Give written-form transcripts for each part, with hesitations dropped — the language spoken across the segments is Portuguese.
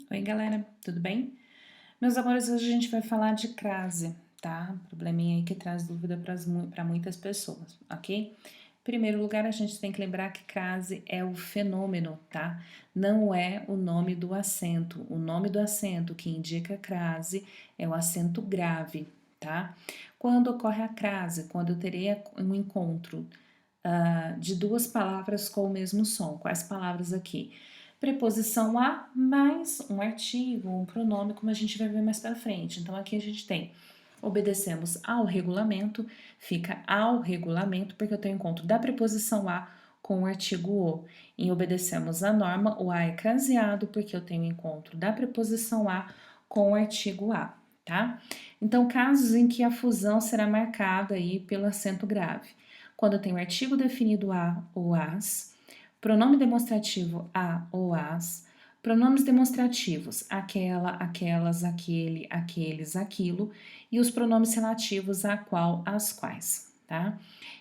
Oi, galera, tudo bem? Meus amores, hoje a gente vai falar de crase, tá? Probleminha aí que traz dúvida para muitas pessoas, ok? Em primeiro lugar, a gente tem que lembrar que crase é o fenômeno, tá? Não é o nome do acento. O nome do acento que indica crase é o acento grave, tá? Quando ocorre a crase? Quando eu terei um encontro de duas palavras com o mesmo som. Quais palavras aqui? Preposição a mais um artigo, um pronome, como a gente vai ver mais para frente. Então, aqui a gente tem obedecemos ao regulamento, fica ao regulamento, porque eu tenho encontro da preposição a com o artigo o. Em obedecemos à norma, o a é craseado, porque eu tenho encontro da preposição a com o artigo a, tá? Então, casos em que a fusão será marcada aí pelo acento grave. Quando eu tenho artigo definido a ou as, pronome demonstrativo a ou as, pronomes demonstrativos aquela, aquelas, aquele, aqueles, aquilo, e os pronomes relativos a qual, as quais, tá?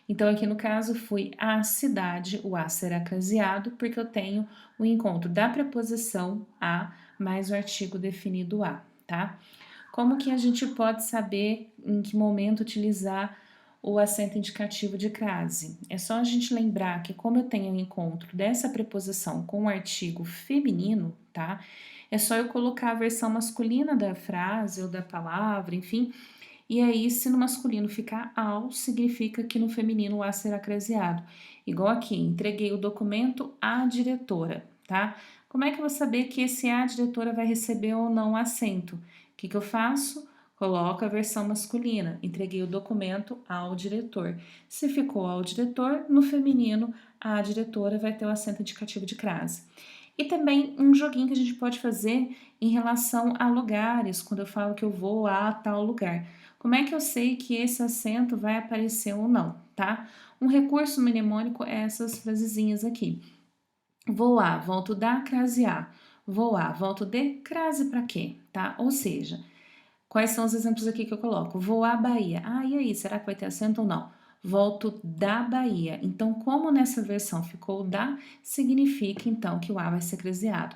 Então, aqui no caso, fui a cidade, o a será caseado, porque eu tenho o encontro da preposição a mais o artigo definido a, tá? Como que a gente pode saber em que momento utilizar o acento indicativo de crase? É só a gente lembrar que, como eu tenho o encontro dessa preposição com o artigo feminino, tá? É só eu colocar a versão masculina da frase ou da palavra, enfim. E aí, se no masculino ficar ao, significa que no feminino o a será craseado. Igual aqui, entreguei o documento à diretora, tá? Como é que eu vou saber que esse a diretora vai receber ou não acento? O que eu faço? Coloco a versão masculina. Entreguei o documento ao diretor. Se ficou ao diretor, no feminino, a diretora vai ter o acento indicativo de crase. E também um joguinho que a gente pode fazer em relação a lugares, quando eu falo que eu vou a tal lugar. Como é que eu sei que esse acento vai aparecer ou não, tá? Um recurso mnemônico é essas frasezinhas aqui. Vou a, volto da, crase a. Vou a, volto de, crase para quê, tá? Ou seja, quais são os exemplos aqui que eu coloco? Vou à Bahia. Ah, e aí, será que vai ter acento ou não? Volto da Bahia. Então, como nessa versão ficou da, significa então que o A vai ser craseado.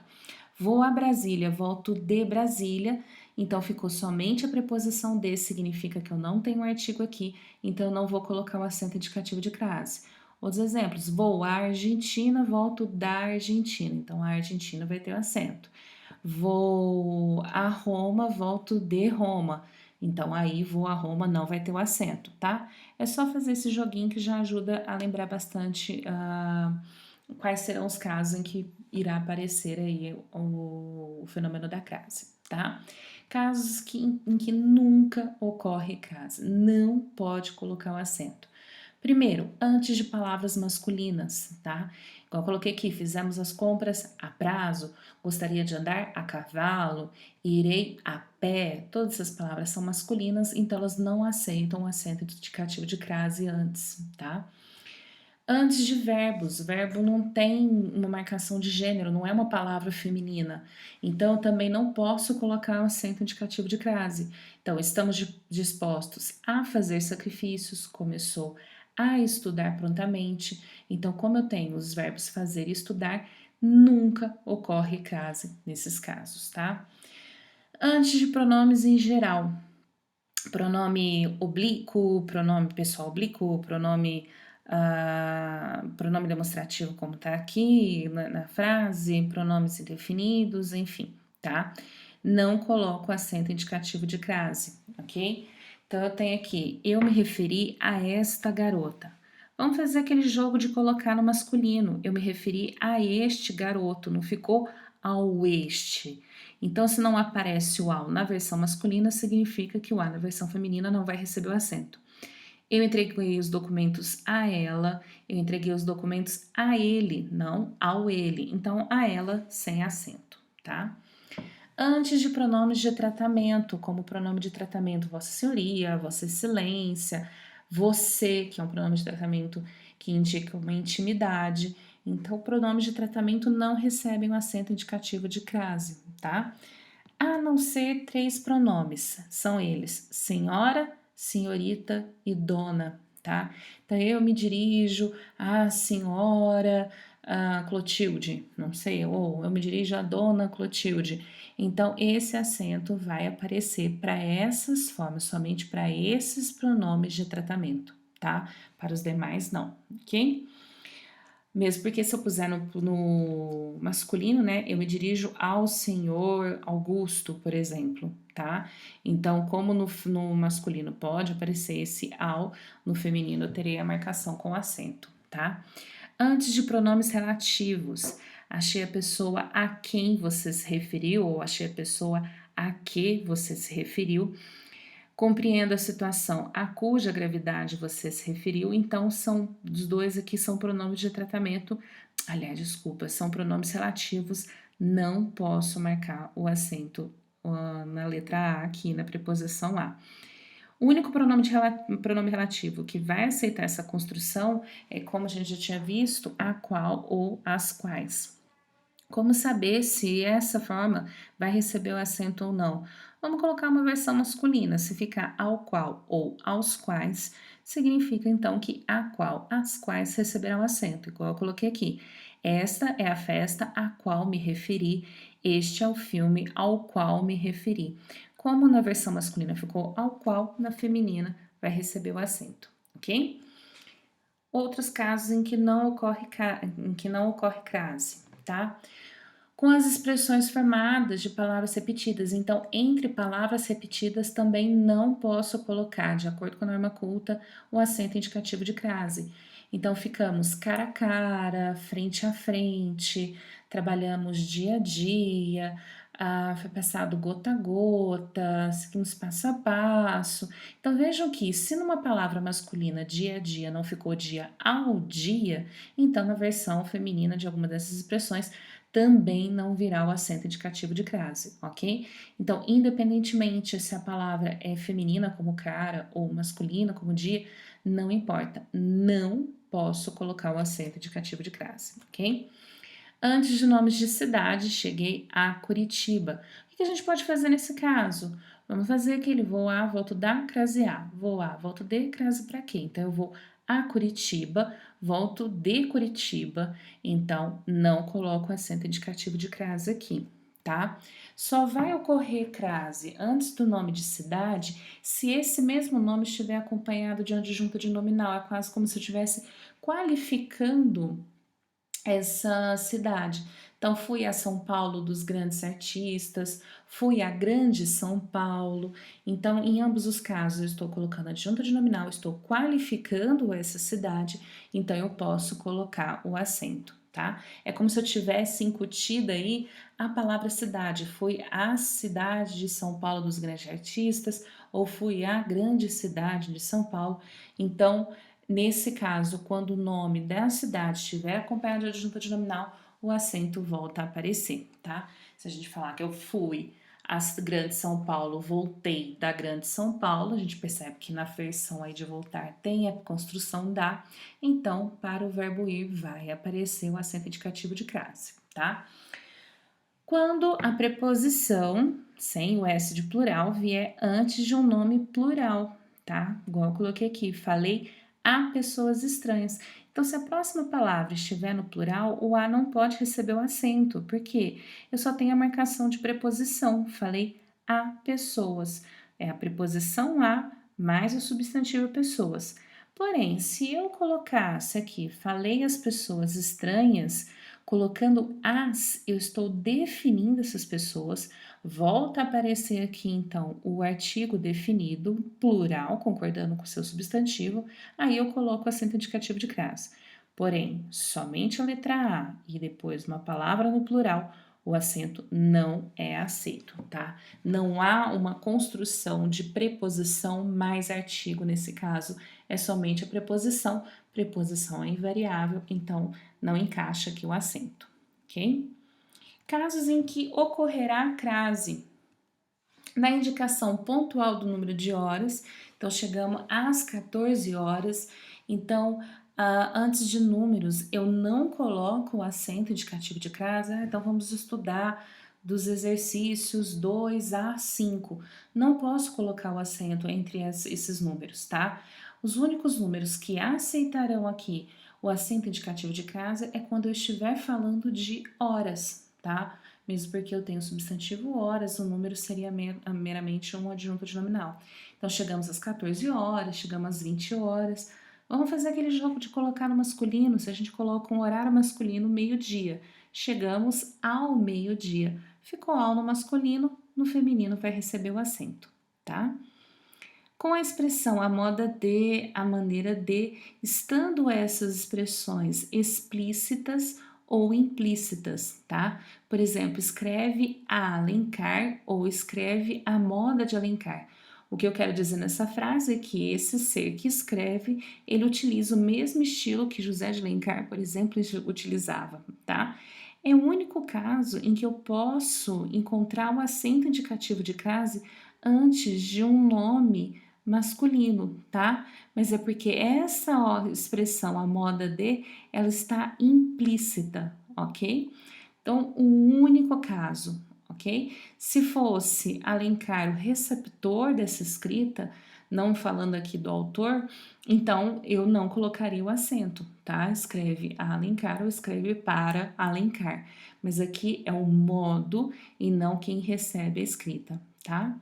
Vou a Brasília, volto de Brasília. Então, ficou somente a preposição de, significa que eu não tenho um artigo aqui, então eu não vou colocar o acento indicativo de crase. Outros exemplos, vou à Argentina, volto da Argentina. Então, a Argentina vai ter o acento. Vou a Roma, volto de Roma. Então, aí vou a Roma não vai ter o acento, tá? É só fazer esse joguinho que já ajuda a lembrar bastante quais serão os casos em que irá aparecer aí o fenômeno da crase, tá? Casos em que nunca ocorre crase, não pode colocar o acento. Primeiro, antes de palavras masculinas, tá? Igual eu coloquei aqui, fizemos as compras a prazo, gostaria de andar a cavalo, irei a pé. Todas essas palavras são masculinas, então elas não aceitam o acento indicativo de crase antes, tá? Antes de verbos, verbo não tem uma marcação de gênero, não é uma palavra feminina. Então, eu também não posso colocar um acento indicativo de crase. Então, estamos dispostos a fazer sacrifícios, começou a estudar prontamente. Então, como eu tenho os verbos fazer e estudar, nunca ocorre crase nesses casos, tá? Antes de pronomes em geral, pronome oblíquo, pronome pessoal oblíquo, pronome demonstrativo, como tá aqui na frase, pronomes indefinidos, enfim, tá? Não coloco acento indicativo de crase, ok? Então, eu tenho aqui, eu me referi a esta garota. Vamos fazer aquele jogo de colocar no masculino. Eu me referi a este garoto, não ficou ao este. Então, se não aparece o ao na versão masculina, significa que o a na versão feminina não vai receber o acento. Eu entreguei os documentos a ela, eu entreguei os documentos a ele, não ao ele. Então, a ela sem acento, tá? Antes de pronomes de tratamento, como pronome de tratamento Vossa Senhoria, Vossa Excelência, você, que é um pronome de tratamento que indica uma intimidade. Então, pronomes de tratamento não recebem o acento indicativo de crase, tá? A não ser três pronomes, são eles senhora, senhorita e dona, tá? Então eu me dirijo à senhora Clotilde, não sei, ou eu me dirijo a Dona Clotilde. Então, esse acento vai aparecer para essas formas, somente para esses pronomes de tratamento, tá? Para os demais, não, ok? Mesmo porque se eu puser no masculino, né, eu me dirijo ao senhor Augusto, por exemplo, tá? Então, como no masculino pode aparecer esse ao, no feminino eu terei a marcação com acento, tá? Antes de pronomes relativos, achei a pessoa a quem você se referiu, ou achei a pessoa a que você se referiu. Compreendo a situação a cuja gravidade você se referiu, então são os dois aqui são pronomes de tratamento, aliás, desculpa, são pronomes relativos, não posso marcar o acento na letra A aqui na preposição a. O único pronome relativo que vai aceitar essa construção é, como a gente já tinha visto, a qual ou as quais. Como saber se essa forma vai receber o acento ou não? Vamos colocar uma versão masculina. Se ficar ao qual ou aos quais, significa então que a qual, as quais receberão acento, igual eu coloquei aqui. Esta é a festa a qual me referi, este é o filme ao qual me referi. Como na versão masculina ficou ao qual, na feminina vai receber o acento, ok? Outros casos em que não ocorre crase, tá? Com as expressões formadas de palavras repetidas. Então, entre palavras repetidas também não posso colocar, de acordo com a norma culta, o acento indicativo de crase. Então, ficamos cara a cara, frente a frente, trabalhamos dia a dia, foi passado gota a gota, seguimos passo a passo. Então, vejam que se numa palavra masculina dia a dia não ficou dia ao dia, então na versão feminina de alguma dessas expressões também não virá o acento indicativo de crase, ok? Então, independentemente se a palavra é feminina como cara ou masculina como dia, não importa, não posso colocar o acento indicativo de crase, ok? Antes de nomes de cidade, cheguei a Curitiba. O que a gente pode fazer nesse caso? Vamos fazer aquele vou a, volto da, crase a, vou a, volto de, crase para quê? Então, eu vou a Curitiba, volto de Curitiba, então não coloco acento indicativo de crase aqui, tá? Só vai ocorrer crase antes do nome de cidade se esse mesmo nome estiver acompanhado de adjunto de nominal, é quase como se eu estivesse qualificando essa cidade. Então, fui a São Paulo dos grandes artistas, fui a grande São Paulo. Então, em ambos os casos, eu estou colocando adjunto de nominal, estou qualificando essa cidade, então eu posso colocar o acento, tá? É como se eu tivesse incutida aí a palavra cidade. Fui à cidade de São Paulo dos grandes artistas, ou fui à grande cidade de São Paulo. Então, nesse caso, quando o nome da cidade estiver acompanhado de adjunto de nominal, o acento volta a aparecer, tá? Se a gente falar que eu fui à Grande São Paulo, voltei da Grande São Paulo, a gente percebe que na versão aí de voltar tem a construção da, então para o verbo ir vai aparecer o acento indicativo de crase, tá? Quando a preposição, sem o S de plural, vier antes de um nome plural, tá? Igual eu coloquei aqui, falei a pessoas estranhas. Então, se a próxima palavra estiver no plural, o a não pode receber o acento, porque eu só tenho a marcação de preposição, falei a pessoas. É a preposição a mais o substantivo pessoas. Porém, se eu colocasse aqui, falei as pessoas estranhas, colocando as, eu estou definindo essas pessoas. Volta a aparecer aqui, então, o artigo definido, plural, concordando com o seu substantivo. Aí eu coloco o acento indicativo de crase. Porém, somente a letra A e depois uma palavra no plural, o acento não é aceito, tá? Não há uma construção de preposição mais artigo nesse caso, é somente a preposição. Preposição é invariável, então não encaixa aqui o acento, ok? Casos em que ocorrerá crase. Na indicação pontual do número de horas, então chegamos às 14 horas, então antes de números eu não coloco o acento indicativo de crase, então vamos estudar dos exercícios 2 a 5. Não posso colocar o acento entre esses números, tá? Os únicos números que aceitarão aqui O acento indicativo de crase é quando eu estiver falando de horas, tá? Mesmo porque eu tenho o substantivo horas, o número seria meramente um adjunto de nominal. Então, chegamos às 14 horas, chegamos às 20 horas. Vamos fazer aquele jogo de colocar no masculino, se a gente coloca um horário masculino, meio-dia. Chegamos ao meio-dia. Ficou ao no masculino, no feminino vai receber o acento, tá? Com a expressão a moda de, a maneira de, estando essas expressões explícitas ou implícitas, tá? Por exemplo, escreve a Alencar ou escreve a moda de Alencar. O que eu quero dizer nessa frase é que esse ser que escreve, ele utiliza o mesmo estilo que José de Alencar, por exemplo, utilizava, tá? É o único caso em que eu posso encontrar o acento indicativo de crase antes de um nome masculino, tá? Mas é porque essa expressão, a moda de, ela está implícita, ok? Então, o único caso, ok? Se fosse Alencar o receptor dessa escrita, não falando aqui do autor, então eu não colocaria o acento, tá? Escreve a Alencar ou escreve para Alencar. Mas aqui é o modo e não quem recebe a escrita, tá?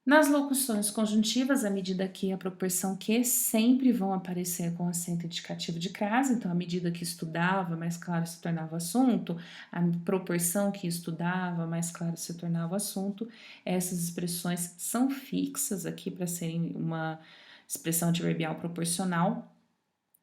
Nas locuções conjuntivas, à medida que a proporção que sempre vão aparecer com acento indicativo de crase, então à medida que estudava, mais claro se tornava assunto, a proporção que estudava, mais claro se tornava assunto, essas expressões são fixas aqui para serem uma expressão adverbial proporcional,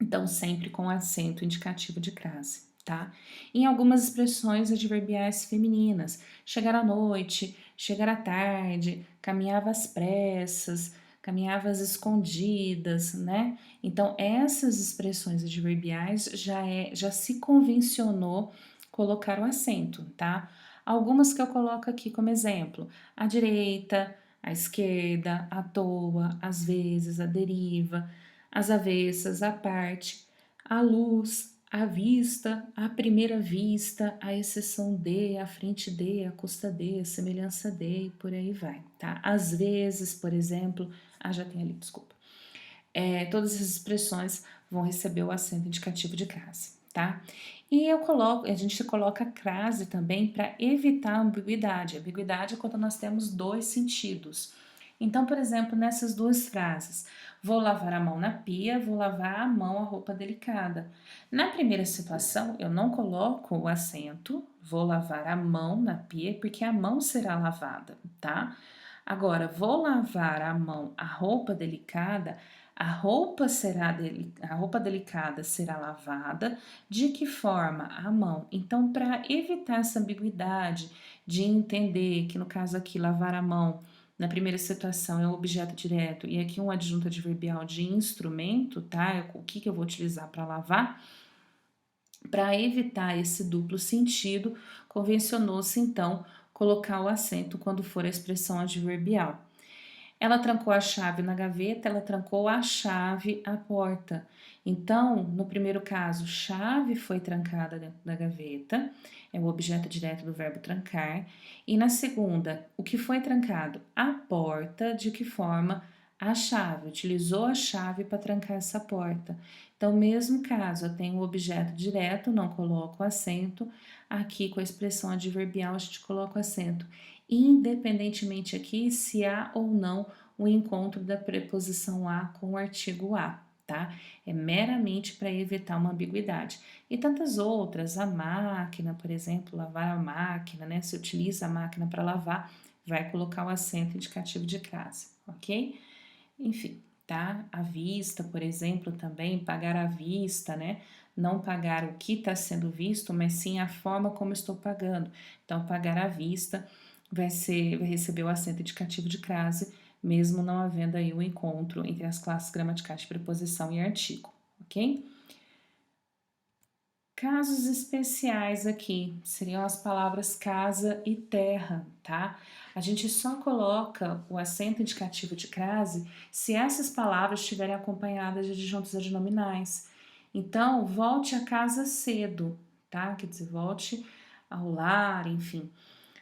então sempre com acento indicativo de crase, tá? Em algumas expressões adverbiais femininas, chegar à noite, chegar à tarde, caminhava às pressas, caminhava às escondidas, né? Então essas expressões adverbiais já se convencionou colocar o acento, tá? Algumas que eu coloco aqui como exemplo: à direita, à esquerda, à toa, às vezes, à deriva, às avessas, à parte, à luz, à vista, à primeira vista, à exceção de, à frente de, à custa de, à semelhança de, e por aí vai, tá? Às vezes, por exemplo, já tem ali, desculpa. Todas essas expressões vão receber o acento indicativo de crase, tá? E a gente coloca crase também para evitar a ambiguidade. A ambiguidade é quando nós temos dois sentidos. Então, por exemplo, nessas duas frases, vou lavar a mão na pia, vou lavar a mão a roupa delicada. Na primeira situação, eu não coloco o acento, vou lavar a mão na pia, porque a mão será lavada, tá? Agora, vou lavar a mão a roupa delicada, a roupa delicada será lavada. De que forma? A mão. Então, para evitar essa ambiguidade de entender que no caso aqui lavar a mão na primeira situação é um objeto direto e aqui um adjunto adverbial de instrumento, tá? O que eu vou utilizar para lavar? Para evitar esse duplo sentido, convencionou-se então colocar o acento quando for a expressão adverbial. Ela trancou a chave na gaveta, ela trancou a chave à porta. Então, no primeiro caso, chave foi trancada dentro da gaveta, é o objeto direto do verbo trancar. E na segunda, o que foi trancado? A porta, de que forma? A chave, utilizou a chave para trancar essa porta. Então, mesmo caso eu tenha o objeto direto, não coloco o acento, aqui com a expressão adverbial a gente coloca o acento, independentemente aqui se há ou não o encontro da preposição a com o artigo a, tá? É meramente para evitar uma ambiguidade. E tantas outras, a máquina, por exemplo, lavar a máquina, né? Se utiliza a máquina para lavar, vai colocar o acento indicativo de crase, ok? Enfim, tá? À vista, por exemplo, também pagar à vista, né? Não pagar o que está sendo visto, mas sim a forma como estou pagando. Então, pagar à vista vai receber o acento indicativo de crase, mesmo não havendo aí o encontro entre as classes gramaticais de preposição e artigo, ok? Casos especiais aqui seriam as palavras casa e terra, tá? A gente só coloca o acento indicativo de crase se essas palavras estiverem acompanhadas de adjuntos adnominais. Então, volte a casa cedo, tá? Quer dizer, volte ao lar, enfim.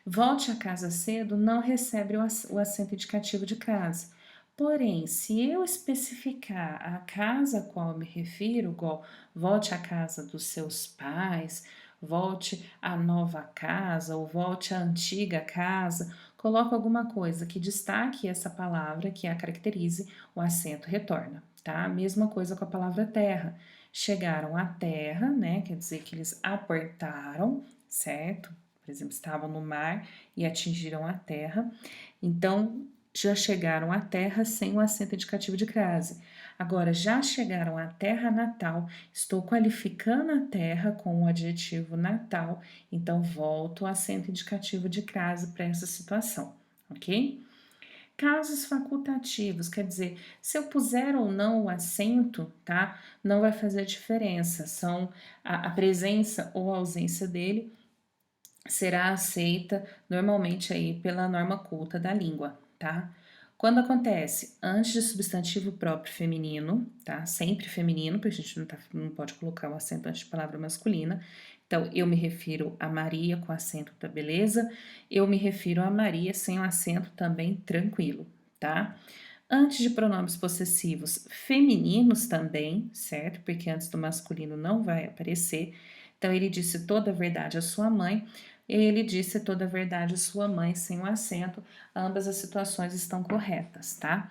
Volte a casa cedo não recebe o acento indicativo de crase. Porém, se eu especificar a casa a qual eu me refiro, igual volte à casa dos seus pais, volte à nova casa ou volte à antiga casa, coloco alguma coisa que destaque essa palavra, que a caracterize, o acento retorna, tá? Mesma coisa com a palavra terra. Chegaram à terra, né? Quer dizer que eles aportaram, certo? Por exemplo, estavam no mar e atingiram a terra. Então, já chegaram à terra sem o acento indicativo de crase. Agora, já chegaram à terra natal, estou qualificando a terra com o adjetivo natal, então volto ao acento indicativo de crase para essa situação, ok? Casos facultativos, quer dizer, se eu puser ou não o acento, tá? Não vai fazer diferença, são a presença ou a ausência dele será aceita normalmente aí pela norma culta da língua, tá? Quando acontece antes de substantivo próprio feminino, tá? Sempre feminino, porque a gente não pode colocar o acento antes de palavra masculina. Então, eu me refiro a Maria com acento, tá beleza? Eu me refiro a Maria sem o acento também tranquilo, tá? Antes de pronomes possessivos femininos também, certo? Porque antes do masculino não vai aparecer. Então, ele disse toda a verdade à sua mãe. Ele disse toda a verdade à sua mãe sem o acento. Ambas as situações estão corretas, tá?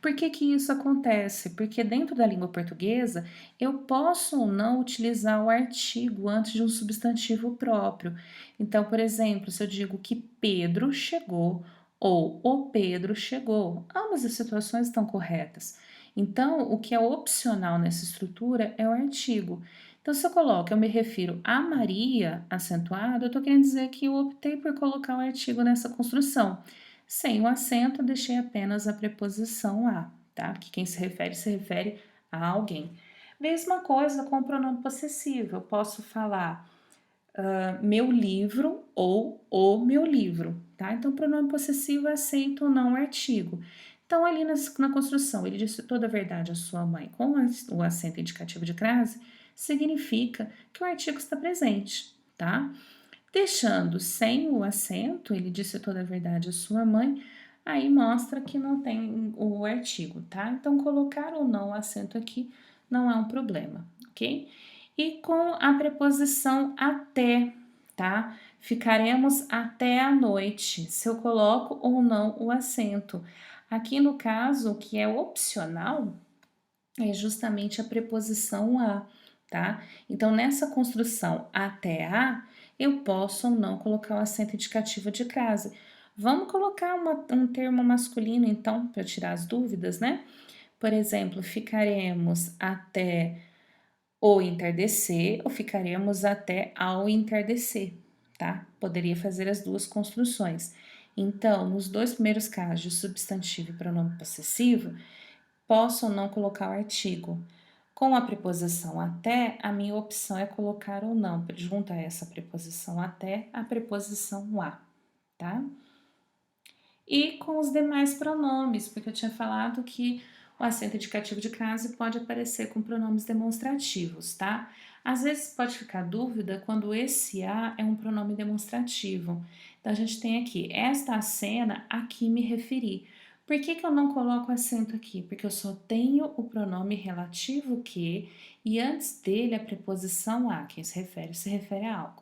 Por que que isso acontece? Porque dentro da língua portuguesa eu posso ou não utilizar o artigo antes de um substantivo próprio. Então, por exemplo, se eu digo que Pedro chegou ou o Pedro chegou, ambas as situações estão corretas. Então, o que é opcional nessa estrutura é o artigo. Então, se eu coloco, eu me refiro a Maria acentuado, eu estou querendo dizer que eu optei por colocar o artigo nessa construção. Sem o acento, eu deixei apenas a preposição a, tá? Porque quem se refere a alguém. Mesma coisa com o pronome possessivo. Eu posso falar meu livro ou o meu livro, tá? Então, pronome possessivo aceita ou não o artigo. Então, ali na construção, ele disse toda a verdade à sua mãe com o acento indicativo de crase, significa que o artigo está presente, tá? Deixando sem o acento, ele disse toda a verdade à sua mãe, aí mostra que não tem o artigo, tá? Então, colocar ou não o acento aqui não é um problema, ok? E com a preposição até, tá? Ficaremos até a noite, se eu coloco ou não o acento. Aqui no caso, que é opcional, é justamente a preposição a, tá? Então, nessa construção até a, eu posso ou não colocar o acento indicativo de crase. Vamos colocar um termo masculino, então, para tirar as dúvidas, né? Por exemplo, ficaremos até o entardecer ou ficaremos até ao entardecer, tá? Poderia fazer as duas construções. Então, nos dois primeiros casos de substantivo e pronome possessivo, posso ou não colocar o artigo. Com a preposição até, a minha opção é colocar ou não, junto a essa preposição até, a preposição a, tá? E com os demais pronomes, porque eu tinha falado que o acento indicativo de crase pode aparecer com pronomes demonstrativos, tá? Às vezes pode ficar dúvida quando esse a é um pronome demonstrativo. Então, a gente tem aqui, esta cena a que me referi. Por que que eu não coloco acento aqui? Porque eu só tenho o pronome relativo que e antes dele a preposição a, quem se refere a algo.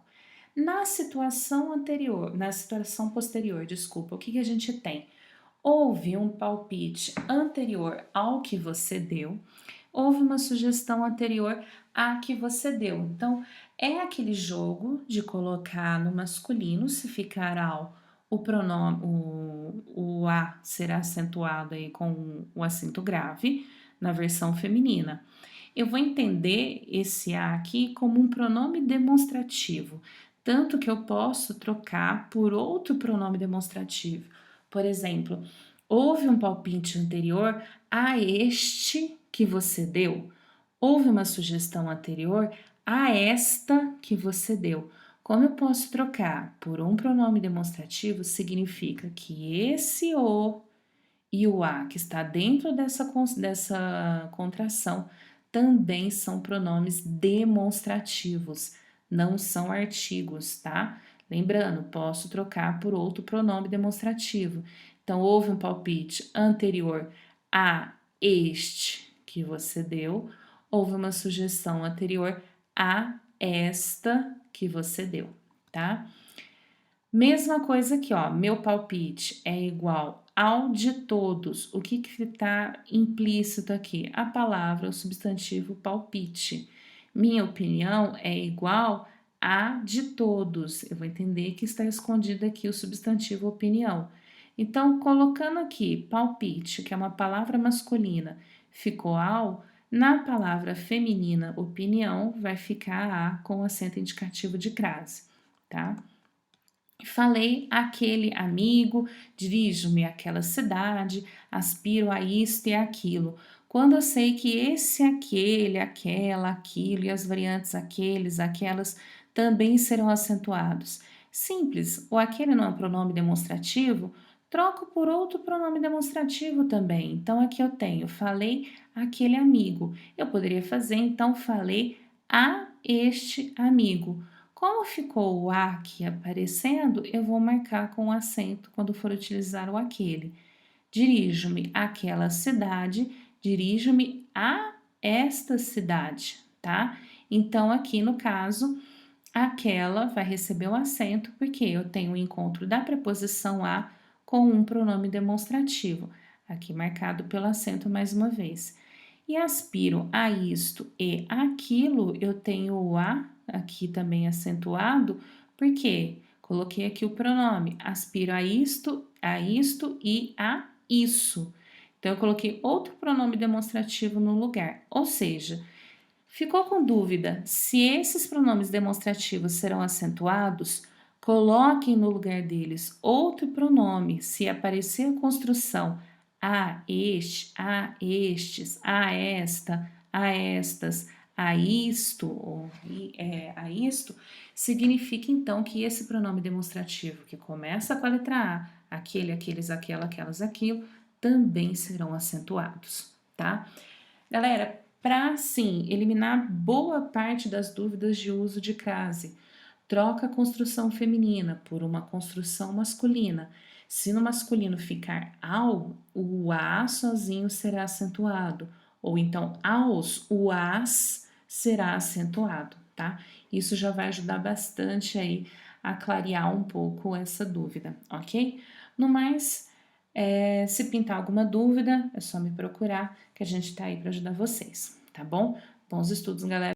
Na situação anterior, na situação posterior, desculpa, o que que a gente tem? Houve um palpite anterior ao que você deu, houve uma sugestão anterior à que você deu. Então, é aquele jogo de colocar no masculino, se ficar ao, o pronome, o a será acentuado aí com o acento grave na versão feminina. Eu vou entender esse a aqui como um pronome demonstrativo, tanto que eu posso trocar por outro pronome demonstrativo. Por exemplo, houve um palpite anterior a este que você deu. Houve uma sugestão anterior a esta que você deu. Como eu posso trocar por um pronome demonstrativo, significa que esse o e o a que está dentro dessa contração também são pronomes demonstrativos, não são artigos, tá? Lembrando, posso trocar por outro pronome demonstrativo. Então, houve um palpite anterior a este que você deu, houve uma sugestão anterior a esta que você deu, tá? Mesma coisa aqui, ó, meu palpite é igual ao de todos. O que que tá implícito aqui? A palavra, o substantivo palpite. Minha opinião é igual a de todos. Eu vou entender que está escondido aqui o substantivo opinião. Então, colocando aqui palpite, que é uma palavra masculina, ficou ao, na palavra feminina opinião, vai ficar a com acento indicativo de crase, tá? Falei aquele amigo, dirijo-me àquela cidade, aspiro a isto e aquilo. Quando eu sei que esse, aquele, aquela, aquilo e as variantes aqueles, aquelas também serão acentuados. Simples, o aquele não é um pronome demonstrativo, troco por outro pronome demonstrativo também. Então aqui eu tenho, falei aquele amigo. Eu poderia fazer, então, falei a este amigo. Como ficou o a aqui aparecendo, eu vou marcar com acento quando for utilizar o aquele. Dirijo-me àquela cidade, dirijo-me a esta cidade, tá? Então, aqui no caso, aquela vai receber o acento porque eu tenho o encontro da preposição a com um pronome demonstrativo, aqui marcado pelo acento mais uma vez. E aspiro a isto e aquilo, eu tenho o a aqui também acentuado, porque coloquei aqui o pronome, aspiro a isto e a isso. Então, eu coloquei outro pronome demonstrativo no lugar, ou seja, ficou com dúvida se esses pronomes demonstrativos serão acentuados? Coloquem no lugar deles outro pronome se aparecer a construção a este, a estes, a esta, a estas, a isto ou a isto, significa então que esse pronome demonstrativo que começa com a letra A, aquele, aqueles, aquela, aquelas, aquilo, também serão acentuados, tá? Galera, para sim eliminar boa parte das dúvidas de uso de crase, troca a construção feminina por uma construção masculina. Se no masculino ficar ao, o a sozinho será acentuado, ou então aos, o as será acentuado, tá? Isso já vai ajudar bastante aí a clarear um pouco essa dúvida, ok? No mais, se pintar alguma dúvida, é só me procurar que a gente tá aí para ajudar vocês, tá bom? Bons estudos, galera!